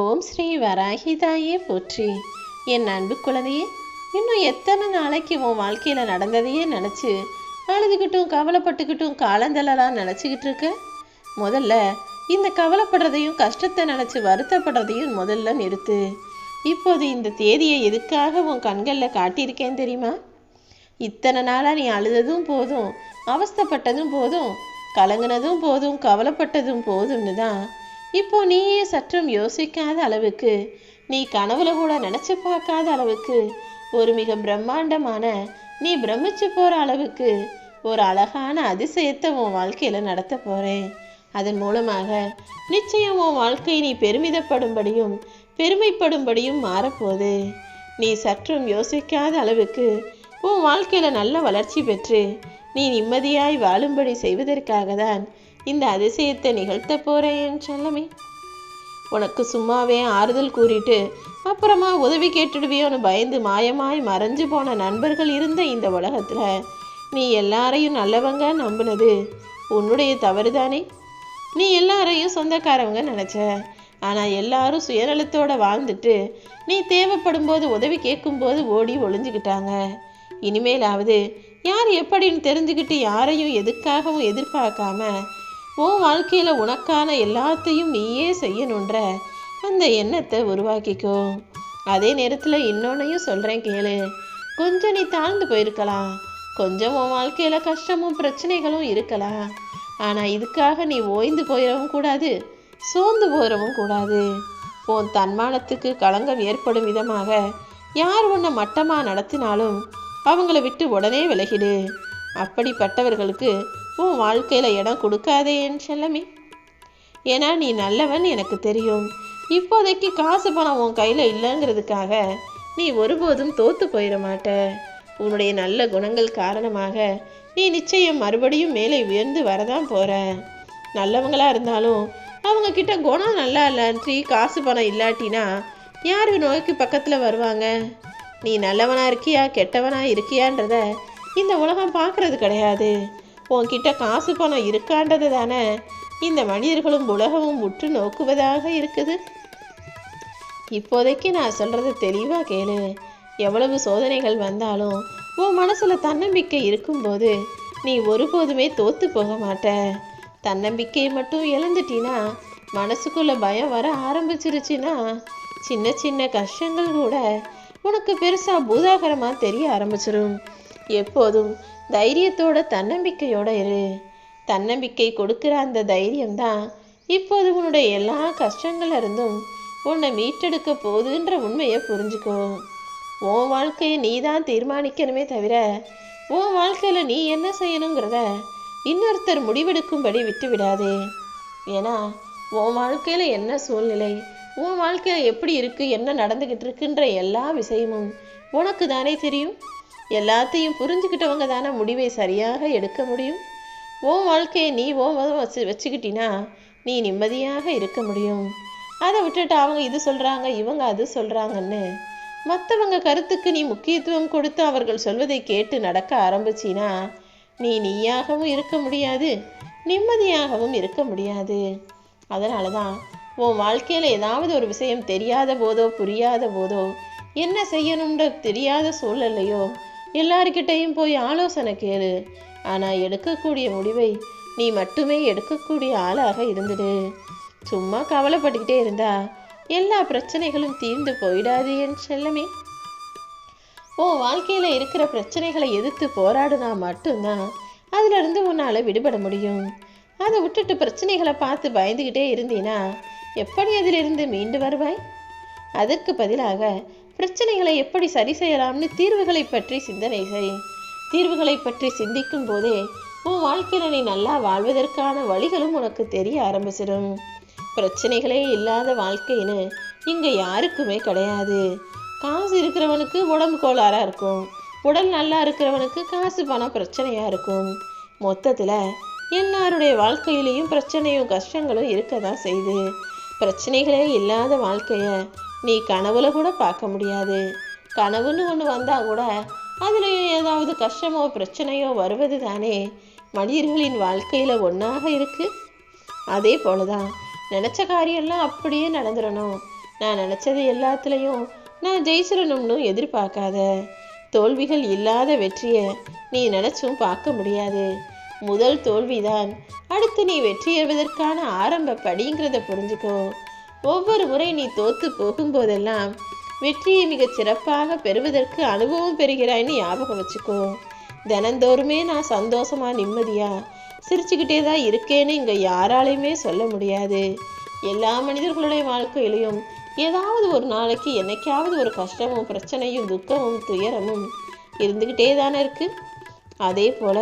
ஓம் ஸ்ரீ வராகிதாயே போற்றி. என் அன்பு குழந்தையே, இன்னும் எத்தனை நாளைக்கு உன் வாழ்க்கையில் நடந்ததையே நினச்சி அழுதுகிட்டும் கவலைப்பட்டுக்கிட்டும் காலந்தெல்லாம் நினச்சிக்கிட்டு இருக்க? முதல்ல இந்த கவலைப்படுறதையும் கஷ்டத்தை நினச்சி வருத்தப்படுறதையும் முதல்ல நிறுத்து. இப்போது இந்த தேதியை எதுக்காக உன் கண்களில் காட்டியிருக்கேன் தெரியுமா? இத்தனை நாளாக நீ அழுததும் போதும், அவஸ்தைப்பட்டதும் போதும், கலங்கினதும் போதும், கவலைப்பட்டதும் போதும்னு தான் இப்போ நீயே சற்றும் யோசிக்காத அளவுக்கு, நீ கனவுல கூட நினச்சி பார்க்காத அளவுக்கு ஒரு மிக பிரம்மாண்டமான, நீ பிரமிச்சு போகிற அளவுக்கு ஒரு அழகான அதிசயத்தை உன் வாழ்க்கையில் நடத்த போகிறேன். அதன் மூலமாக நிச்சயம் உன் வாழ்க்கை நீ பெருமிதப்படும்படியும் பெருமைப்படும்படியும் மாறப்போகுது. நீ சற்றும் யோசிக்காத அளவுக்கு உன் வாழ்க்கையில் நல்ல வளர்ச்சி பெற்று நீ நிம்மதியாய் வாழும்படி செய்வதற்காக தான் இந்த அதிசயத்தை நிகழ்த்த போகிறேன் செல்லமே. உனக்கு சும்மாவே ஆறுதல் கூறிட்டு அப்புறமா உதவி கேட்டுடுவியோன்னு பயந்து மாயமாய் மறைஞ்சு போன நண்பர்கள் இருந்த இந்த உலகத்தில் நீ எல்லாரையும் நல்லவங்க நம்பினது உன்னுடைய தவறுதானே. நீ எல்லாரையும் சொந்தக்காரவங்க நினச்ச, ஆனால் எல்லாரும் சுயநலத்தோடு வாழ்ந்துட்டு நீ தேவைப்படும் போது உதவி கேட்கும்போது ஓடி ஒளிஞ்சுக்கிட்டாங்க. இனிமேலாவது யார் எப்படின்னு தெரிஞ்சுக்கிட்டு யாரையும் எதுக்காகவும் எதிர்பார்க்காம உன் வாழ்க்கையில் உனக்கான எல்லாத்தையும் நீயே செய்யணுன்ற அந்த எண்ணத்தை உருவாக்கிக்கோ. அதே நேரத்தில் இன்னொன்னையும் சொல்கிறேன் கேளு. கொஞ்சம் நீ தாழ்ந்து போயிருக்கலாம், கொஞ்சம் உன் வாழ்க்கையில் கஷ்டமும் பிரச்சனைகளும் இருக்கலாம். ஆனால் இதுக்காக நீ ஓய்ந்து போயிடவும் கூடாது, சோர்ந்து போயிடவும் கூடாது. உன் தன்மானத்துக்கு களங்கம் ஏற்படும் விதமாக யார் உன்னை மட்டமாக நடத்தினாலும் அவங்கள விட்டு உடனே விலகிடு. அப்படிப்பட்டவர்களுக்கு உன் வாழ்க்கையில் இடம் கொடுக்காதே என் செல்லமே. ஏன்னா நீ நல்லவன் எனக்கு தெரியும். இப்போதைக்கு காசு பணம் உன் கையில் இல்லைங்கிறதுக்காக நீ ஒருபோதும் தோற்று போயிட மாட்ட. உன்னுடைய நல்ல குணங்கள் காரணமாக நீ நிச்சயம் மறுபடியும் மேலே உயர்ந்து வரதான் போகிற. நல்லவங்களாக இருந்தாலும் அவங்க கிட்ட குணம் நல்லா இல்லாட்டி காசு பணம் இல்லாட்டினா யார் நோய்க்கு பக்கத்தில் வருவாங்க? நீ நல்லவனாக இருக்கியா கெட்டவனாக இருக்கியான்றத இந்த உலகம் பார்க்குறது கிடையாது. உன்கிட்ட காசு பணம் இருக்கான்றது தானே இந்த மனிதர்களும் உலகமும் உற்று நோக்குவதாக இருக்குது. இப்போதைக்கு நான் சொல்கிறத தெளிவாக கேளு. எவ்வளவு சோதனைகள் வந்தாலும் உன் மனசில் தன்னம்பிக்கை இருக்கும்போது நீ ஒருபோதுமே தோற்று போக மாட்ட. தன்னம்பிக்கையை மட்டும் இழந்துட்டினா, மனசுக்குள்ளே பயம் வர ஆரம்பிச்சிருச்சுன்னா சின்ன சின்ன கஷ்டங்கள் கூட உனக்கு பெருசாக பூதாகரமாக தெரிய ஆரம்பிச்சிடும். எப்போதும் தைரியத்தோட தன்னம்பிக்கையோட இரு. தன்னம்பிக்கை கொடுக்குற அந்த தைரியம்தான் இப்போது உன்னுடைய எல்லா கஷ்டங்கள்ல இருந்தும் உன்னை மீட்டெடுக்க போகுதுன்ற உண்மையை புரிஞ்சுக்கோ. உன் வாழ்க்கையை நீ தான் தீர்மானிக்கணுமே தவிர உன் வாழ்க்கையில் நீ என்ன செய்யணுங்கிறத இன்னொருத்தர் முடிவெடுக்கும்படி விட்டு விடாதே. ஏன்னா உன் வாழ்க்கையில் என்ன சூழ்நிலை, உன் வாழ்க்கையில் எப்படி இருக்குது, என்ன நடந்துக்கிட்டு இருக்குன்ற எல்லா விஷயமும் உனக்கு தானே தெரியும். எல்லாத்தையும் புரிஞ்சுக்கிட்டவங்க தானே முடிவை சரியாக எடுக்க முடியும். உன் வாழ்க்கையை நீ வச்சுக்கிட்டினா நீ நிம்மதியாக இருக்க முடியும். அதை விட்டுட்டு அவங்க இது சொல்கிறாங்க இவங்க அது சொல்கிறாங்கன்னு மற்றவங்க கருத்துக்கு நீ முக்கியத்துவம் கொடுத்து அவர்கள் சொல்வதை கேட்டு நடக்க ஆரம்பிச்சினா நீ நீயாகவும் இருக்க முடியாது, நிம்மதியாகவும் இருக்க முடியாது. அதனால தான் உன் வாழ்க்கையில் ஏதாவது ஒரு விஷயம் தெரியாத போதோ புரியாத போதோ என்ன செய்யணுன்ற தெரியாத சூழ்நிலையோ எல்லார்கிட்டையும் போய் ஆலோசனை கேளு. ஆனால் எடுக்கக்கூடிய முடிவை நீ மட்டுமே எடுக்கக்கூடிய ஆளாக இருந்துடு. சும்மா கவலைப்பட்டுக்கிட்டே இருந்தா எல்லா பிரச்சனைகளும் தீர்ந்து போயிடாது என் செல்லமே. உன் வாழ்க்கையில் இருக்கிற பிரச்சனைகளை எதிர்த்து போராடுனா மட்டும்தான் அதிலிருந்து உன்னால் விடுபட முடியும். அதை விட்டுட்டு பிரச்சனைகளை பார்த்து பயந்துக்கிட்டே இருந்தீன்னா எப்படி அதிலிருந்து மீண்டு வருவாய்? அதற்கு பதிலாக பிரச்சனைகளை எப்படி சரி செய்யலாம்னு தீர்வுகளை பற்றி சிந்தனை செய். தீர்வுகளை பற்றி சிந்திக்கும் போதே உன் வாழ்க்கையில் நீ நல்லா வாழ்வதற்கான வழிகளும் உனக்கு தெரிய ஆரம்பிச்சிடும். பிரச்சனைகளே இல்லாத வாழ்க்கைன்னு இங்கே யாருக்குமே கிடையாது. காசு இருக்கிறவனுக்கு உடம்பு கோளாறாக இருக்கும், உடல் நல்லா இருக்கிறவனுக்கு காசு பணம் பிரச்சனையாக இருக்கும். மொத்தத்தில் எல்லாருடைய வாழ்க்கையிலையும் பிரச்சனையும் கஷ்டங்களும் இருக்க தான் செய்யுது. பிரச்சனைகளே இல்லாத வாழ்க்கையை நீ கனவுல கூட பார்க்க முடியாது. கனவுன்னு ஒன்று வந்தால் கூட அதுலேயும் ஏதாவது கஷ்டமோ பிரச்சனையோ வருவது தானே மனிதர்களின் வாழ்க்கையில் ஒன்றாக இருக்குது. அதே போல தான் நினச்ச காரியெல்லாம் அப்படியே நடந்துடணும், நான் நினச்சது எல்லாத்துலேயும் நான் ஜெயிச்சிடணும்னு எதிர்பார்க்காத. தோல்விகள் இல்லாத வெற்றியை நீ நினச்சும் பார்க்க முடியாது. முதல் தோல்விதான் அடுத்து நீ வெற்றியேறுவதற்கான ஆரம்ப படிங்கிறத புரிஞ்சுக்கோ. ஒவ்வொரு முறை நீ தோத்து போகும்போதெல்லாம் வெற்றியை மிகச் சிறப்பாக பெறுவதற்கு அனுபவம் பெறுகிறாய்னு ஞாபகம் வச்சுக்கோ. தினந்தோறுமே நான் சந்தோஷமா நிம்மதியா சிரிச்சுக்கிட்டே தான் இருக்கேன்னு இங்கே யாராலையுமே சொல்ல முடியாது. எல்லா மனிதர்களுடைய வாழ்க்கையிலையும் ஏதாவது ஒரு நாளைக்கு என்னைக்காவது ஒரு கஷ்டமும் பிரச்சனையும் துக்கமும் துயரமும் இருந்துக்கிட்டே தானே இருக்கு. அதே போல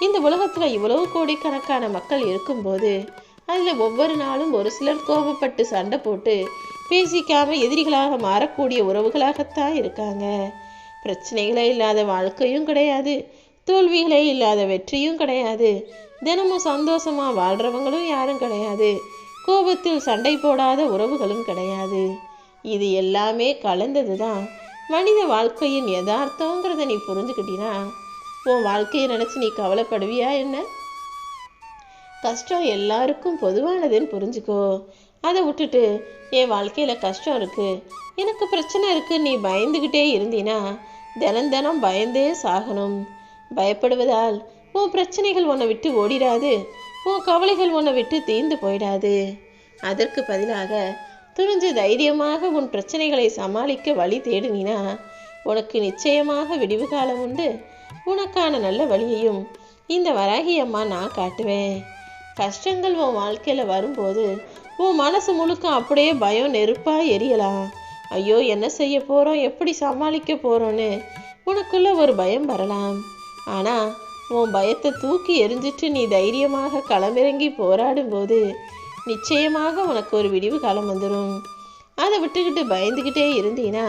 இந்த உலகத்தில் இவ்வளவு கோடிக்கணக்கான மக்கள் இருக்கும்போது அதில் ஒவ்வொரு நாளும் ஒரு சிலர் கோபப்பட்டு சண்டை போட்டு பேசிக்காம எதிரிகளாக மாறக்கூடிய உறவுகளாகத்தான் இருக்காங்க. பிரச்சனைகளே இல்லாத வாழ்க்கையும் கிடையாது, தோல்விகளே இல்லாத வெற்றியும் கிடையாது, தினமும் சந்தோஷமா வாழ்றவங்களும் யாரும் கிடையாது, கோபத்தில் சண்டை போடாத உறவுகளும் கிடையாது. இது எல்லாமே கலந்தது தான் மனித வாழ்க்கையின் யதார்த்தங்கிறத நீ புரிஞ்சுக்கிட்டீன்னா உன் வாழ்க்கையை நினச்சி நீ கவலைப்படுவியா என்ன? கஷ்டம் எல்லாருக்கும் பொதுவானதுன்னு புரிஞ்சுக்கோ. அதை விட்டுட்டு என் வாழ்க்கையில் கஷ்டம் இருக்குது, எனக்கு பிரச்சனை இருக்குது நீ பயந்துக்கிட்டே இருந்தீன்னா தினம் தினம் பயந்தே சாகணும். பயப்படுவதால் உன் பிரச்சனைகள் உன்னை விட்டு ஓடிடாது, உன் கவலைகள் உன்னை விட்டு தீர்ந்து போயிடாது. அதற்கு பதிலாக துணிஞ்சு தைரியமாக உன் பிரச்சனைகளை சமாளிக்க வழி தேடினா உனக்கு நிச்சயமாக விடிவு காலம் உண்டு. உனக்கான நல்ல வழியையும் இந்த வராகி அம்மா நான் காட்டுவேன். கஷ்டங்கள் உன் வாழ்க்கையில் வரும்போது உன் மனசு முழுக்க அப்படியே பயம் நெருப்பாக எரியலாம். ஐயோ என்ன செய்ய போகிறோம், எப்படி சமாளிக்க போகிறோன்னு உனக்குள்ள ஒரு பயம் வரலாம். ஆனால் உன் பயத்தை தூக்கி எரிஞ்சிட்டு நீ தைரியமாக களமிறங்கி போராடும்போது நிச்சயமாக உனக்கு ஒரு விடிவு காலம் வந்துடும். அதை விட்டுக்கிட்டு பயந்துக்கிட்டே இருந்தீன்னா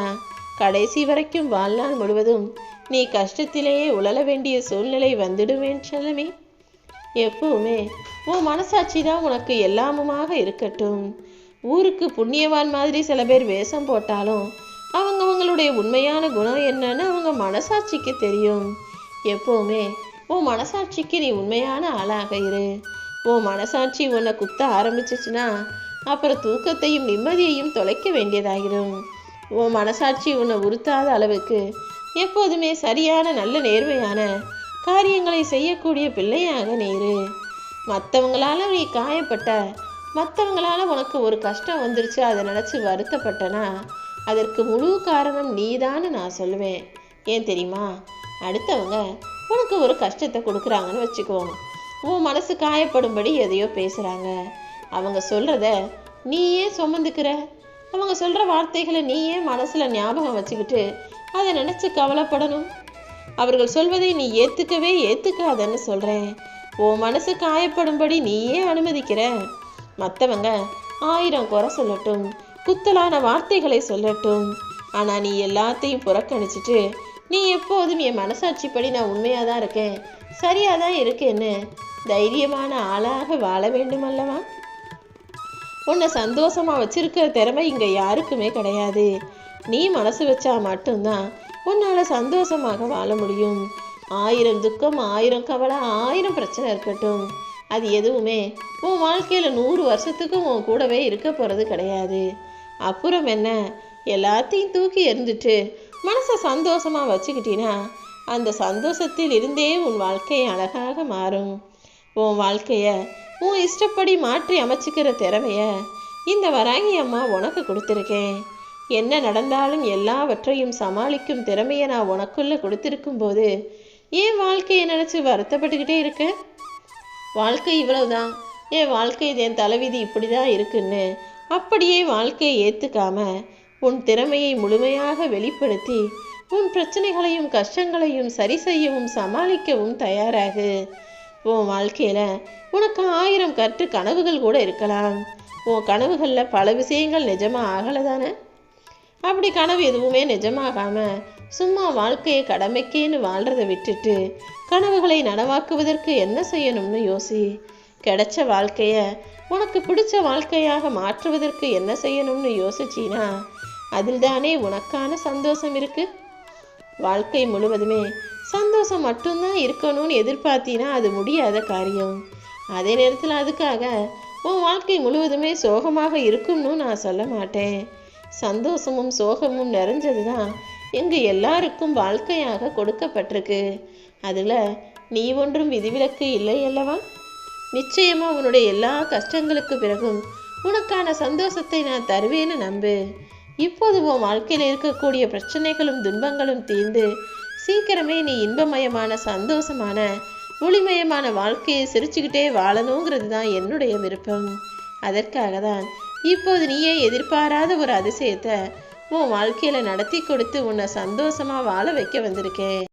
கடைசி வரைக்கும் வாழ்நாள் முழுவதும் நீ கஷ்டத்திலேயே உழல வேண்டிய சூழ்நிலை வந்துடுவேன் செல்லமே. எப்பவுமே உன் மனசாட்சி தான் உனக்கு எல்லாமுமாக இருக்கட்டும். ஊருக்கு புண்ணியவான் மாதிரி சில பேர் வேஷம் போட்டாலும் அவங்களுடைய உண்மையான குணம் என்னன்னு அவங்க மனசாட்சிக்கு தெரியும். எப்பவுமே உன் மனசாட்சிக்கு நீ உண்மையான ஆளாக இரு. உன் மனசாட்சி உன்னை குத்த ஆரம்பிச்சிச்சுன்னா அப்புறம் தூக்கத்தையும் நிம்மதியையும் தொலைக்க வேண்டியதாகிடும். உன் மனசாட்சி உன்னை உறுத்தாத அளவுக்கு எப்போதுமே சரியான நல்ல நேர்மையான காரியங்களை செய்யக்கூடிய பிள்ளையாக நீரு. மற்றவங்களால நீ காயப்பட்ட, மற்றவங்களால உனக்கு ஒரு கஷ்டம் வந்துருச்சு அதை நினச்சி வருத்தப்பட்டனா அதற்கு முழு காரணம் நீதான்னு நான் சொல்லுவேன். ஏன் தெரியுமா? அடுத்தவங்க உனக்கு ஒரு கஷ்டத்தை கொடுக்குறாங்கன்னு வச்சுக்குவோம், உன் மனசு காயப்படும்படி எதையோ பேசுகிறாங்க, அவங்க சொல்கிறத நீயே சுமந்துக்கிற, அவங்க சொல்கிற வார்த்தைகளை நீயே மனசில் ஞாபகம் வச்சுக்கிட்டு அதை நினச்சி கவலைப்படணும். அவர்கள் சொல்வதை நீ ஏற்றுக்காதன்னு சொல்கிறேன். உன் மனசு காயப்படும்படி நீயே அனுமதிக்கிற. மற்றவங்க 1000 குறை சொல்லட்டும், குத்தலான வார்த்தைகளை சொல்லட்டும், ஆனால் நீ எல்லாத்தையும் புறக்கணிச்சிட்டு நீ எப்போதும் என் மனசாட்சிப்படி நான் உண்மையாக தான் இருக்கேன், சரியாக தான் இருக்கேன்னு தைரியமான ஆளாக வாழ வேண்டும் அல்லவா? உன்னை சந்தோஷமாக வச்சிருக்கிற திறமை இங்கே யாருக்குமே கிடையாது. நீ மனசு வச்சா மட்டும்தான் உன்னால் சந்தோஷமாக வாழ முடியும். 1000 துக்கம், 1000 கவலை, 1000 பிரச்சனை இருக்கட்டும், அது எதுவுமே உன் வாழ்க்கையில் 100 வருஷத்துக்கு உன் கூடவே இருக்க போகிறது கிடையாது. அப்புறம் என்ன, எல்லாத்தையும் தூக்கி எறிஞ்சிட்டு மனசை சந்தோஷமாக வச்சுக்கிட்டினா அந்த சந்தோஷத்தில் இருந்தே உன் வாழ்க்கை அழகாக மாறும். உன் வாழ்க்கையை உன் இஷ்டப்படி மாற்றி அமைச்சிக்கிற திறமைய இந்த வராகி அம்மா உனக்கு கொடுத்துருக்கேன். என்ன நடந்தாலும் எல்லாவற்றையும் சமாளிக்கும் திறமையை நான் உனக்குள்ளே கொடுத்துருக்கும் போது என் வாழ்க்கையை நினச்சி வருத்தப்பட்டுக்கிட்டே இருக்க? வாழ்க்கை இவ்வளவுதான், என் வாழ்க்கை என் தலைவிதி இப்படி தான் இருக்குன்னு அப்படியே வாழ்க்கையை ஏற்றுக்காம உன் திறமையை முழுமையாக வெளிப்படுத்தி உன் பிரச்சனைகளையும் கஷ்டங்களையும் சரி செய்யவும் சமாளிக்கவும் தயாராகு. உன் வாழ்க்கையில் உனக்கு 1000 கற்று கனவுகள் கூட இருக்கலாம். உன் கனவுகளில் பல விஷயங்கள் நிஜமாக ஆகலை தானே? அப்படி கனவு எதுவுமே நிஜமாகாம சும்மா வாழ்க்கையை கடமைக்கேன்னு வாழ்கிறத விட்டுட்டு கனவுகளை நனவாக்குவதற்கு என்ன செய்யணும்னு யோசி. கிடைச்ச வாழ்க்கையை உனக்கு பிடிச்ச வாழ்க்கையாக மாற்றுவதற்கு என்ன செய்யணும்னு யோசிச்சினா அதில் தானே உனக்கான சந்தோஷம் இருக்கு. வாழ்க்கை முழுவதுமே சந்தோஷம் மட்டும்தான் இருக்கணும்னு எதிர்பார்த்தினா அது முடியாத காரியம். அதே நேரத்தில் அதுக்காக உன் வாழ்க்கை முழுவதுமே சோகமாக இருக்கும்னு நான் சொல்ல மாட்டேன். சந்தோஷமும் சோகமும் நிறைஞ்சது தான் எங்கள் எல்லாருக்கும் வாழ்க்கையாக கொடுக்கப்பட்டிருக்கு. அதில் நீ ஒன்றும் விதிவிலக்கு இல்லை அல்லவா? நிச்சயமாக உன்னுடைய எல்லா கஷ்டங்களுக்கு பிறகும் உனக்கான சந்தோஷத்தை நான் தருவேன்னு நம்பு. இப்போது உன் வாழ்க்கையில் இருக்கக்கூடிய பிரச்சனைகளும் துன்பங்களும் தீர்ந்து சீக்கிரமே நீ இன்பமயமான சந்தோஷமான ஒளிமயமான வாழ்க்கையை சிரிச்சுக்கிட்டே வாழணுங்கிறது தான் என்னுடைய விருப்பம். அதற்காக தான் இப்போது நீயே எதிர்பாராத ஒரு அதிசயத்தை உன் வாழ்க்கையில் நடத்தி கொடுத்து உன்னை சந்தோஷமாக வாழ வைக்க வந்திருக்கேன்.